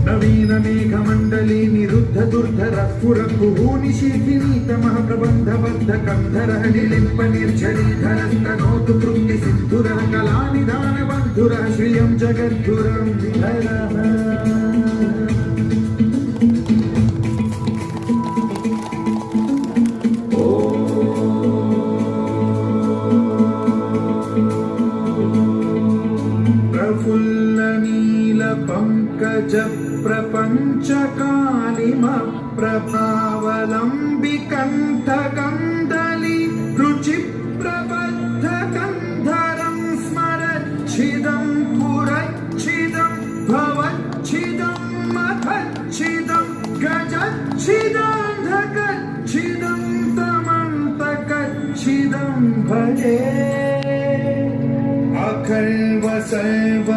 నవీన మేఘమండలి నిరుద్ధ దుర్ధర స్ఫురంకుహూనిశీఖిని తమః ప్రబంధబద్ధ కంధరహడిలింప నిర్ఝరీధరస్తనోతు తృప్తి సింధుర కళానిధాన బంధుర శ్రియం జగద్ధురం ప్రఫుల్ల నీల పంకజ ప్రపంచకాలిమ ప్రభావలంబి కంఠగంధలి రుచి ప్రబద్ధ కంధరం స్మరచ్చిదం పురచ్చిదం భవచ్చిదం మఖచ్చిదం గజచ్చిదాంధకచ్చిదం తమంతకచ్చిదం భజే అఖల్వ సర్వ